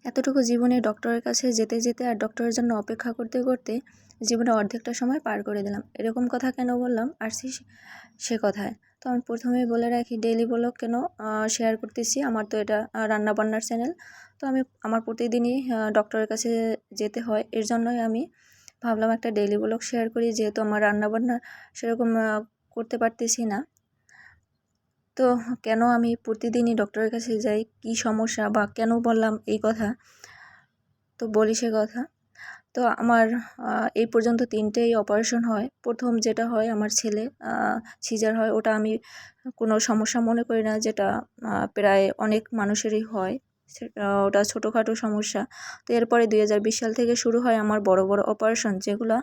এতটুকু জীবনে ডক্টরের কাছে যেতে যেতে আর ডক্টরের জন্য অপেক্ষা করতে করতে জীবনে অর্ধেকটা সময় পার করে দিলাম। এরকম কথা কেন বললাম আসছি সে কথায়। তো আমি প্রথমেই বলে রাখি, ডেইলি ব্লগ কেন শেয়ার করতেছি। আমার তো এটা রান্নাবান্নার চ্যানেল। তো আমি আমার প্রতিদিনই ডক্টরের কাছে যেতে হয়, এর জন্যই আমি ভাবলাম একটা ডেইলি ব্লগ শেয়ার করি, যেহেতু আমার রান্নাবান্না সেরকম করতে পারতেছি না। তো কেন আমি প্রতিদিনই ডক্টরের কাছে যাই, কি সমস্যা বা কেন বললাম এই কথা, তো বলি সে কথা। তো আমার এই পর্যন্ত 3টেই অপারেশন হয়। প্রথম যেটা হয় আমার ছেলে সিজার হয়, ওটা আমি কোনো সমস্যা মনে করি না, যেটা প্রায় অনেক মানুষেরই হয়। ওটা ছোটোখাটো সমস্যা। তো এরপরে 2020 সাল থেকে শুরু হয় আমার বড় বড় অপারেশন, যেগুলো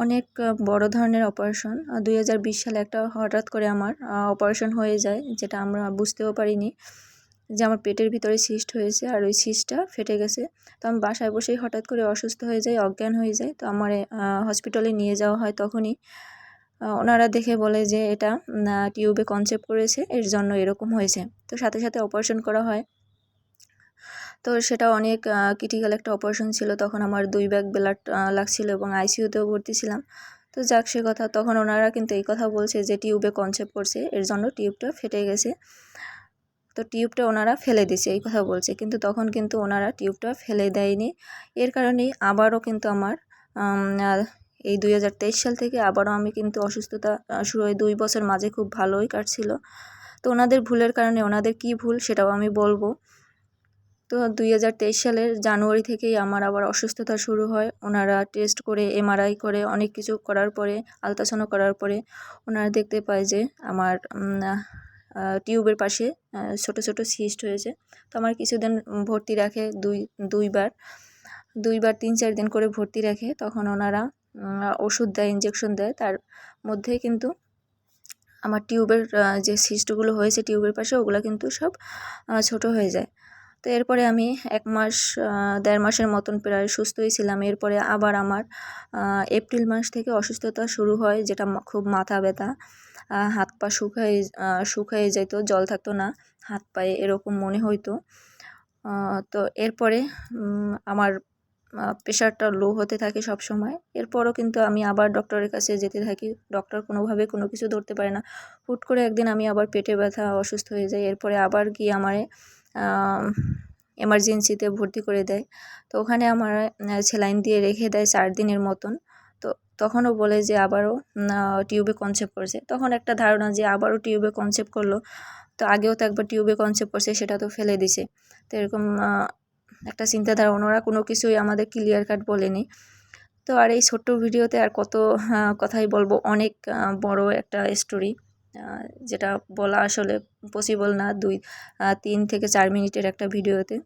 অনেক বড় ধরনের অপারেশন। 2020 সালে একটা হঠাৎ করে আমার অপারেশন হয়ে যায়, যেটা আমরা বুঝতেও পারিনি, যে আমার পেটের ভিতরে সিস্ট হয়েছে আর ওই সিস্টটা ফেটে গেছে। তো আমি বাসায় বসেই হঠাৎ করে অসুস্থ হয়ে যাই, অজ্ঞান হয়ে যাই। তো আমার হসপিটালে নিয়ে যাওয়া হয়। তখনই ওনারা দেখে বলে যে এটা টিউবে কনসেপ্ট করেছে, এর জন্য এরকম হয়েছে। তো সাথে সাথে অপারেশন করা হয়। তো সেটা অনেক ক্রিটিক্যাল একটা অপারেশন ছিল। তখন আমার 2 ব্যাগ ব্লাড লাগছিল এবং আইসিইউতেও ভর্তি ছিলাম। তো যাক সে কথা, তখন ওনারা কিন্তু এই কথা বলছে যে টিউবে কনসেপ্ট করছে, এর জন্য টিউবটা ফেটে গেছে। তো টিউবটা ওনারা ফেলে দিছে এই কথা বলছে, কিন্তু তখন কিন্তু ওনারা টিউবটা ফেলে দেয়নি। এর কারণেই আবারও কিন্তু আমার এই 2023 সাল থেকে আবারও আমি কিন্তু অসুস্থতা শুরু হয়। 2 বছর মাঝে খুব ভালোই কাটছিল। তো ওনাদের ভুলের কারণে, ওনাদের কী ভুল সেটাও আমি বলবো। তো 2023 সালের জানুয়ারি থেকেই আমার আবার অসুস্থতা শুরু হয়। ওনারা টেস্ট করে, এমআরআই করে, অনেক কিছু করার পরে, আলট্রাসাউন্ড করার পরে ওনারা দেখতে পায় যে আমার টিউবের পাশে ছোট ছোট সিস্ট হয়েছে। তো আমার কিছুদিন ভর্তি রাখে, দুইবার 3-4 দিন করে ভর্তি রাখে। তখন ওনারা ওষুধ দেয়, ইঞ্জেকশন দেয়। তার মধ্যে কিন্তু আমার টিউবের যে সিস্টগুলো হয়েছে টিউবের পাশে, ওগুলো কিন্তু সব ছোট হয়ে যায়। তো এরপরে আমি 1 মাস 1.5 মাসের মতন প্রায় সুস্থই ছিলাম। এরপরে আবার আমার এপ্রিল মাস থেকে অসুস্থতা শুরু হয়, যেটা খুব মাথা ব্যথা, হাত পা শুকায়ে যেত, জল থাকতো না হাত পায়ে, এরকম মনে হইতো। তো এরপরে আমার প্রেশারটা লো হতে থাকে সব সময়। এরপরও কিন্তু আমি আবার ডক্টরের কাছে যেতে থাকি। ডক্টর কোনোভাবে কোনো কিছু ধরতে পারে না। হুট করে একদিন আমি আবার পেটে ব্যথা, অসুস্থ হয়ে যাই। এরপরে আবার গিয়ে আমারে এমার্জেন্সিতে ভর্তি করে দেয়। তো ওখানে আমার স্যালাইন দিয়ে রেখে দেয় 4 দিনের মতন। তো তখনও বলে যে আবারও টিউবে কনসেপ্ট করেছে। তখন একটা ধারণা যে আবারও টিউবে কনসেপ্ট করলো, তো আগেও তো একবার টিউবে কনসেপ্ট করছে, সেটা তো ফেলে দিছে। তো এরকম একটা চিন্তাধারা, ওনারা কোনো কিছুই আমাদের ক্লিয়ার কাট বলেনি। তো আর এই ছোট্ট ভিডিওতে আর কত কথাই বলবো, অনেক বড় একটা স্টোরি, যেটা বলা আসলে পসিবল না 3 থেকে 4 মিনিটের একটা ভিডিওতে।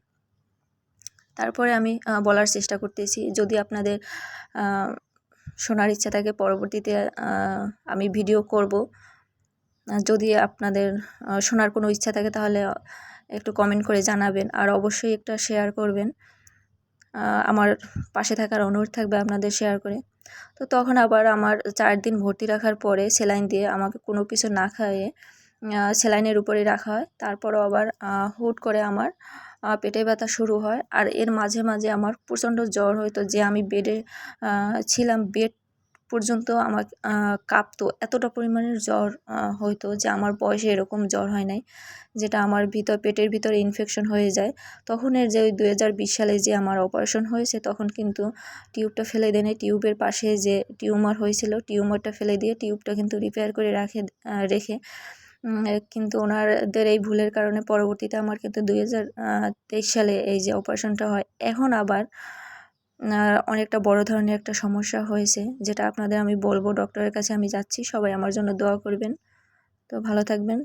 তারপরে আমি বলার চেষ্টা করতেছি, যদি আপনাদের শোনার ইচ্ছা থাকে পরবর্তীতে আমি ভিডিও করব। যদি আপনাদের শোনার কোনো ইচ্ছা থাকে তাহলে একটু কমেন্ট করে জানাবেন, আর অবশ্যই একটা শেয়ার করবেন। আমার পাশে থাকার অনুরোধ থাকবে আপনাদের শেয়ার করে। তো তখন আবার আমার 4 দিন ভর্তি রাখার পরে স্যালাইন দিয়ে আমাকে কোনো কিছু না খাইয়ে স্যালাইনের উপরে রাখা হয়। তারপরও আবার হুট করে আমার পেটে ব্যথা শুরু হয়। আর এর মাঝে মাঝে আমার প্রচণ্ড জ্বর হইতো, যে আমি বেডে ছিলাম, বেড পর্যন্ত আমার কাঁপতো। এতটা পরিমাণের জ্বর হইতো, যে আমার বয়সে এরকম জ্বর হয় নাই, যেটা আমার পেটের ভিতরে ইনফেকশন হয়ে যায়। তখনের যে ওই 2020 সালে যে আমার অপারেশন হয়েছে, তখন কিন্তু টিউবটা ফেলে দেয়নি। টিউবের পাশে যে টিউমার হয়েছিল, টিউমারটা ফেলে দিয়ে টিউবটা কিন্তু রিপেয়ার করে রেখে কিন্তু ওনাদের এই ভুলের কারণে পরবর্তীতে আমার কিন্তু 2023 সালে এই যে অপারেশনটা হয়। এখন আবার অনেকটা বড় ধরনের একটা সমস্যা হয়েছে, যেটা আপনাদের আমি বলবো। ডক্টরের কাছে আমি যাচ্ছি, সবাই আমার জন্য দোয়া করবেন। তো ভালো থাকবেন।